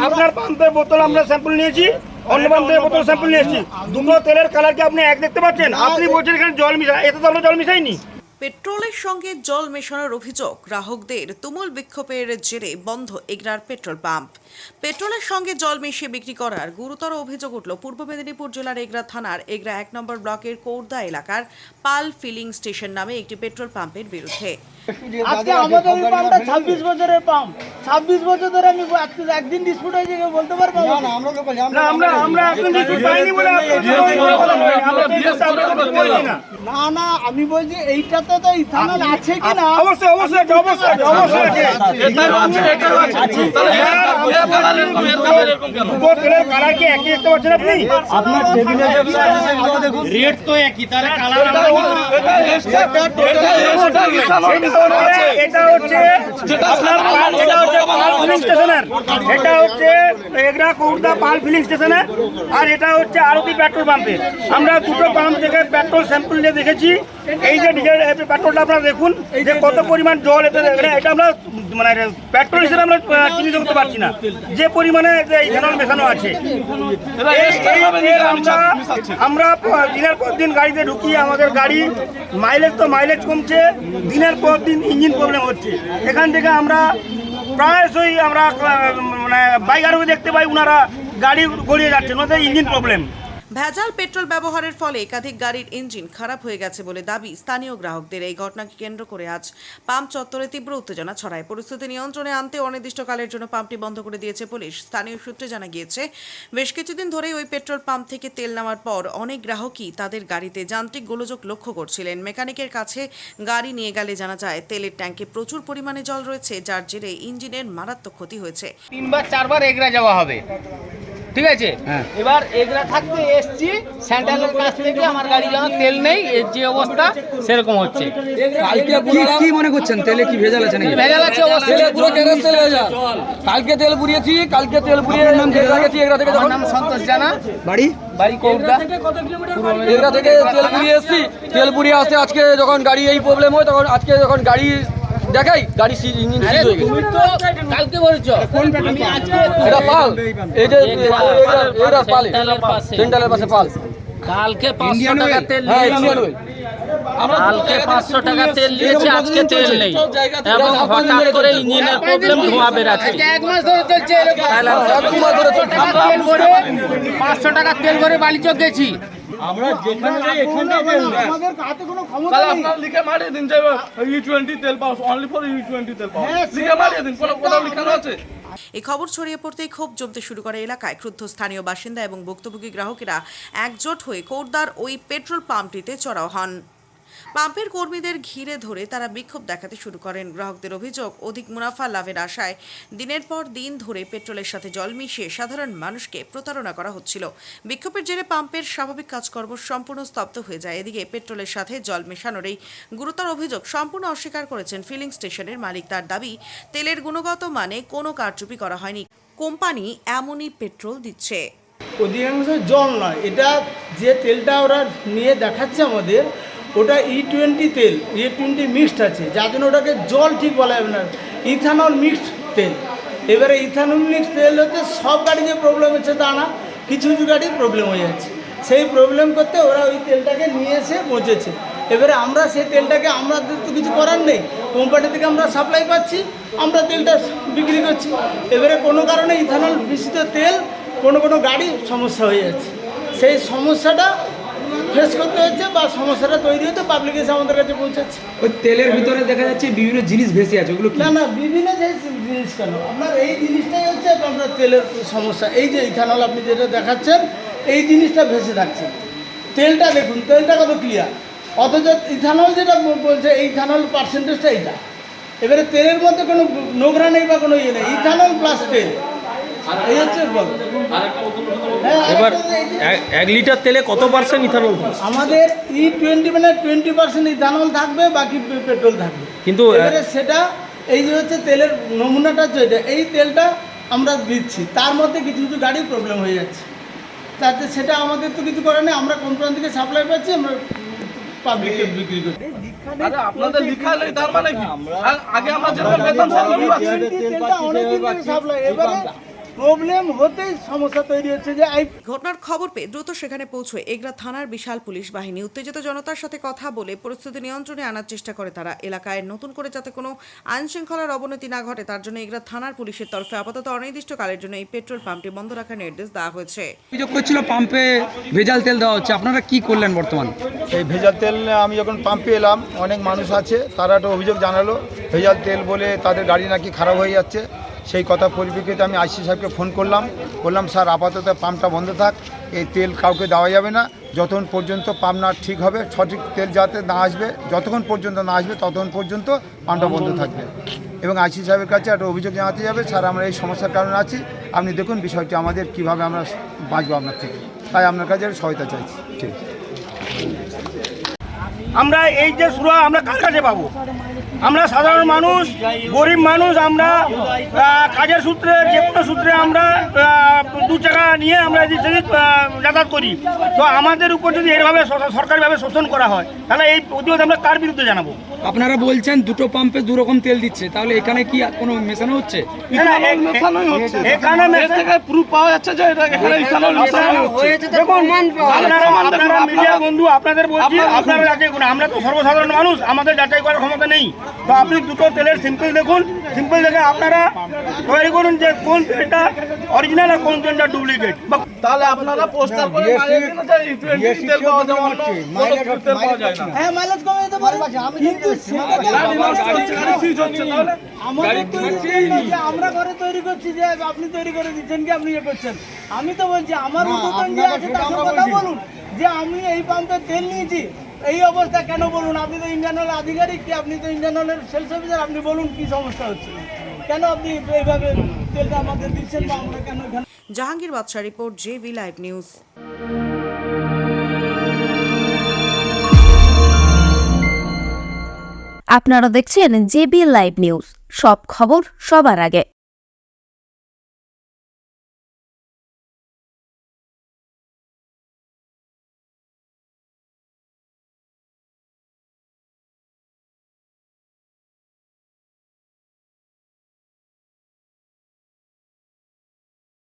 আপনার পাম্পের বোতল আমরা স্যাম্পল নিয়েছি, অন্য পাম্পের বোতল স্যাম্পল নিয়েছি, দুটো তেলের কালার কি আপনি এক দেখতে পাচ্ছেন? আপনি বলছেন এখানে জল মিশা, এতে তো আমরা জল মিশাইনি। পেট্রোলের সঙ্গে জল মেশানোর অভিযোগ, গ্রাহকদের তুমুল বিক্ষোভের জেরে বন্ধ এগরার পেট্রোল পাম্প। পেট্রোলের সঙ্গে জল মিশিয়ে বিক্রি করার গুরুতর অভিযোগ উঠল পূর্ব মেদিনীপুর জেলার এগরা থানার এগরা 1 নম্বর ব্লকের কৌরদা এলাকার পাল ফিলিং স্টেশন নামে একটি পেট্রোল পাম্পের বিরুদ্ধে। আজকে আমাদের এই পাম্পটা 26 বছরের পাম্প, 26 বছর ধরে আমি একদিন ডিসপিউট হয়েছে কেউ বলতে পারবো? না আমরা তো বলি আমরা একদিন ডিসপিউট পাইনি বলে না না, আমি বলছি এইটাতে তো ইথানল আছে কি না? অবশ্যই অবশ্যই অবশ্যই অবশ্যই আছে। তেলের কালার কি একই দেখতে পাচ্ছেন আপনি? আপনার টেবিলে রেট তো একই, তাহলে কালার এটা হচ্ছে পাল ফিলিং স্টেশনের, এটা হচ্ছে এগরা কৌরদা পাল ফিলিং স্টেশনের, আর এটা হচ্ছে আরতি পেট্রোল পাম্পে। আমরা দুটো পাম্প থেকে পেট্রোল স্যাম্পল নিয়ে দেখেছি। এই যে ডিজেল পেট্রোলটা আপনারা দেখুন যে কত পরিমাণ জল এতে, এটা আমরা মানে পেট্রোল হিসেবে আমরা চিহ্নিত করতে পারছি না যে পরিমাণে ইথানল মেশানো আছে। আমরা দিনের পর দিন গাড়িতে ঢুকি, আমাদের গাড়ি মাইলেজ কমছে, দিনের পর দিন ইঞ্জিন প্রবলেম হচ্ছে। এখান থেকে আমরা প্রায়শই আমরা মানে বাইক আরোহী দেখতে পাই, ওনারা গাড়ি গড়িয়ে যাচ্ছে, ওনাদের ইঞ্জিন প্রবলেম। ভেজাল পেট্রোল ব্যবহারের ফলে একাধিক গাড়ির ইঞ্জিন খারাপ হয়ে গেছে বলে দাবি স্থানীয় গ্রাহকদের। এই ঘটনাকে কেন্দ্র করে আজ পাম্প চত্বরে তীব্র উত্তেজনা ছড়ায়। পরিস্থিতি নিয়ন্ত্রণে আনতে অনির্দিষ্টকালের জন্য পাম্পটি বন্ধ করে দিয়েছে পুলিশ। স্থানীয় সূত্রে জানা গিয়েছে, বেশ কিছুদিন ধরেই ওই পেট্রোল পাম্প থেকে তেল নেওয়ার পর অনেক গ্রাহকই তাদের গাড়িতে যান্ত্রিক গোলযোগ লক্ষ্য করছিলেন। মেকানিকের কাছে গাড়ি নিয়ে গেলে জানা যায় তেলের ট্যাঙ্কে প্রচুর পরিমাণে জল রয়েছে, যার জেরে ইঞ্জিনের মারাত্মক ক্ষতি হয়েছে। 3-4 এগরা যাওয়া হবে, ঠিক আছে। এবার এগরা থাকতে এসছি সেন্ট্রালের কাছ থেকে, আমার গাড়ি যেন তেল নেই, এর যে অবস্থা সেরকম হচ্ছে। কালকে কি মনে করছেন, তেলে কি ভেজাল আছে নাকি? ভেজাল আছে অবশ্যই, পুরো গ্যারেজ তেল ভেজাল। কালকে তেল পুড়িয়েছি, এগরা থেকে। আমার নাম সন্তোষ জানা, বাড়ি কৌরদা। এগরা থেকে তেল পুড়িয়ে এসছি, তেল পুড়িয়ে আসতে আজকে যখন গাড়ি এই প্রবলেম হয়, তখন আজকে যখন গাড়ি দেখাই গাড়ি ইঞ্জিন সিজ হয়ে গেছে। তুমি তো কালকে বলেছো আমি আজকে এটা পাল, এই যে এটা পাল সেন্ট্রালের পাশে পাল। কালকে 500 টাকা তেল হ্যাঁ, নিয়েছি, ইন্ডিয়ান অয়েল। কালকে 500 টাকা তেল নিয়েছি, আজকে তেল নেই এবং হঠাৎ করে ইঞ্জিনের প্রবলেম, ধোঁয়া বেরাচ্ছে। 1 মাস ধরে চলছে এরকম। 500 টাকা তেল ভরে বালিচক গেছি। আমরা যেখানে যাই এখানেই তেল নেই, আমাদের হাতে কোনো ক্ষমতা নেই। আপনারা লিখে মারিয়ে দিন যে E20 তেল পাওয়া, অনলি ফর E20 তেল পাওয়া, লিখে মারিয়ে দিন, কোথাও লেখানো আছে? এই খবর ছড়িয়ে পড়তেই ক্ষোভ জমতে শুরু করে এলাকায়। ক্রুদ্ধ স্থানীয় বাসিন্দা এবং ভুক্তভোগী গ্রাহকেরা একজোট হয়ে কৌরদার ওই পেট্রোল পাম্পটিতে চড়াও হন। পাম্পের কর্মীদের ঘিরে ধরে তারা বিক্ষোভ দেখাতে শুরু করেন। গ্রাহকদের অভিযোগ, অধিক মুনাফা লাভের আশায় দিনের পর দিন ধরে পেট্রোলের সাথে জল মিশিয়ে সাধারণ মানুষকে প্রতারণা করা হচ্ছিল। বিক্ষোভের জেরে পাম্পের স্বাভাবিক কাজকর্ম সম্পূর্ণ স্তব্ধ হয়ে যায়। এদিকে পেট্রোলের সাথে জল মেশানোর এই গুরুতর অভিযোগ সম্পূর্ণ অস্বীকার করেছেন ফিলিং স্টেশনের মালিক। তার দাবি, তেলের গুণগত মানে কোনো কারচুপি করা হয়নি, কোম্পানি এমনই পেট্রোল দিচ্ছে। অধিকাংশ জল নয়, এটা যে তেলটা ওরা নিয়ে দেখাচ্ছে আমাদের, ওটা E20 তেল, E20 মিক্সড আছে, যার জন্য ওটাকে জল ঠিক বলা যাবে না, ইথানল মিক্সড তেল। এবারে ইথানল মিক্সড তেল হচ্ছে সব গাড়ি যে প্রবলেম হচ্ছে তা না, কিছু কিছু গাড়ির প্রবলেম হয়ে যাচ্ছে। সেই প্রবলেম করতে ওরা ওই তেলটাকে নিয়ে এসে পৌঁছেছে। এবারে আমরা সেই তেলটাকে, আমাদের তো কিছু করার নেই, কোম্পানি থেকে আমরা সাপ্লাই পাচ্ছি, আমরা তেলটা বিক্রি করছি। এবারে কোনো কারণে ইথানল মিশ্রিত তেল কোনো গাড়ি সমস্যা হয়ে যাচ্ছে, সেই সমস্যাটা ফেস করতে হচ্ছে বা সমস্যাটা তৈরি হতে পাবলিক এসে আমাদের কাছে পৌঁছাচ্ছে। ওই তেলের ভিতরে দেখা যাচ্ছে বিভিন্ন জিনিস ভেসে আছে, ওগুলো না বিভিন্ন জিনিস কেন, আপনার এই জিনিসটাই হচ্ছে আপনার তেলের সমস্যা। এই যে ইথানল আপনি যেটা দেখাচ্ছেন, এই জিনিসটা ভেসে থাকছে। তেলটা দেখুন, তেলটা কত ক্লিয়ার, অথচ ইথানল যেটা বলছে, এই ইথানল পার্সেন্টেজটা এইটা। এবারে তেলের মধ্যে কোনো নোংরা নেই বা কোনো ইয়ে নেই, ইথানল প্লাস তেল, এই হচ্ছে বল। এবার 1 লিটার তেলে কত পার্সেন্ট ইথানল? আমাদের E20 মানে 20% ইথানল থাকবে, বাকি পেট্রোল থাকবে। কিন্তু এবারে সেটা, এই যে হচ্ছে তেলের নমুনাটা যেটা, এই তেলটা আমরা দিচ্ছি, তার মধ্যে কিছু কিছু গাড়ির প্রবলেম হয়ে যাচ্ছে, তাতে সেটা আমাদের তো কিছু করার নেই। আমরা কোম্পানি থেকে সাপ্লাই পাচ্ছি, আমরা পাবলিককে বিক্রি করছি। আরে আপনাদের লিখা নেই তার মানে কি? আগে আমরা যেরকম বেতন সেরকম পাচ্ছি। তেলটা অনেকদিন ধরে সাপ্লাই, এবারে প্রবলেম হতেই সমস্যা তৈরি হচ্ছে যে এই ঘটনার খবর পেয়ে দ্রুত সেখানে পৌঁছয় এগরা থানার বিশাল পুলিশ বাহিনী। উত্তেজিত জনতার সাথে কথা বলে পরিস্থিতি নিয়ন্ত্রণে আনার চেষ্টা করে তারা। এলাকায় নতুন করে যাতে কোনো আইন শৃঙ্খলার অবনতি না ঘটে তার জন্য এগরা থানার পুলিশের তরফে আপাতত অনির্দিষ্টকালের জন্য এই পেট্রোল পাম্পটি বন্ধ রাখার নির্দেশ দেওয়া হয়েছে। অভিযোগ করছিল পাম্পে ভেজাল তেল দেওয়া হচ্ছে, আপনারা কি করলেন বর্তমান? এই ভেজাল তেল আমি যখন পাম্পে এলাম অনেক মানুষ আছে, তারা একটা অভিযোগ জানালো ভেজাল তেল বলে তাদের গাড়ি নাকি খারাপ হয়ে যাচ্ছে। সেই কথা পরিপ্রেক্ষিতে আমি আইসি সাহেবকে ফোন বললাম স্যার আপাতত পাম্পটা বন্ধ থাক, এই তেল কাউকে দেওয়া যাবে না যতক্ষণ পর্যন্ত পাম্প না ঠিক হবে, সঠিক তেল যাতে না আসবে, যতক্ষণ পর্যন্ত না আসবে ততক্ষণ পর্যন্ত পাম্পটা বন্ধ থাকবে। এবং আইসি সাহেবের কাছে একটা অভিযোগ জানাতে যাবে, স্যার আমরা এই সমস্যার কারণে আছি, আপনি দেখুন বিষয়টি আমাদের কিভাবে আমরা বাঁচবো আপনার থেকে, তাই আপনার কাছে সহায়তা চাইছি। ঠিক আমরা এই যে সুরা আমরা কার কাছে পাবো? আমরা সাধারণ মানুষ, গরিব মানুষ, আমরা কাজের সূত্রে যে কোনো সূত্রে আমরা 2 টাকা নিয়ে আমরা এদিক সেদিক যাতায়াত করি। তো আমাদের উপর যদি এরভাবে সরকারিভাবে শোষণ করা হয় তাহলে এই প্রতিবাদ আমরা কার বিরুদ্ধে জানাবো? আপনারা বলছেন দুটো পাম্পে 2 রকম তেল দিচ্ছে, তাহলে এখানে কি কোনো মেশানো হচ্ছে? এখানে প্রুফ পাওয়া যাচ্ছে যে এটা এখানে ইথানল মেশানো হচ্ছে। দেখুন আপনারা মিডিয়া বন্ধু, আপনাদের বলছি আপনারা যাচাই করুন। আমরা তো সর্বসাধারণ মানুষ, আমাদের যাচাই করার ক্ষমতা নেই। তো আপনি দুটো তেলের সিম্পল দেখুন, সিম্পল দেখে আপনারা তৈরি করুন যে কোন তেলটা অরিজিনাল আর কোন তেলটা ডুপ্লিকেট। তাহলে আপনারা পোস্টার করে মাইলেজ দিন যে E20 তেল পাওয়া যায়, অন্য কোনো তেল পাওয়া যায় না। হ্যাঁ মাইলেজ কমে যেতে পারে, কিন্তু গাড়ি নষ্ট হচ্ছে, গাড়ি সিজ হচ্ছে, তাহলে আমাদের তৈরি যে আমরা ঘরে তৈরি করছি যে আপনি তৈরি করে দিচ্ছেন কি আপনি ইয়ে করছেন। আমি তো বলছি আমার উদ্যোগ যে আছে তার সাথে কথা বলুন যে আমি এই পাম্পে তেল নিয়েছি, এই অবস্থা কেন বলুন। আপনি তো ইন্ডিয়ান অয়েল আধিকারিক, কি আপনি তো ইন্ডিয়ান অয়েলের সেলস অফিসার, আপনি বলুন কি সমস্যা হচ্ছে, কেন আপনি এইভাবে তেলটা আমাদের দিচ্ছেন বা আমরা কেন এখানে। জাহাঙ্গীর বাদশা রিপোর্ট, জেবি লাইভ নিউজ। আপনারা দেখছেন জেবি লাইভ নিউজ, সব খবর সবার আগে।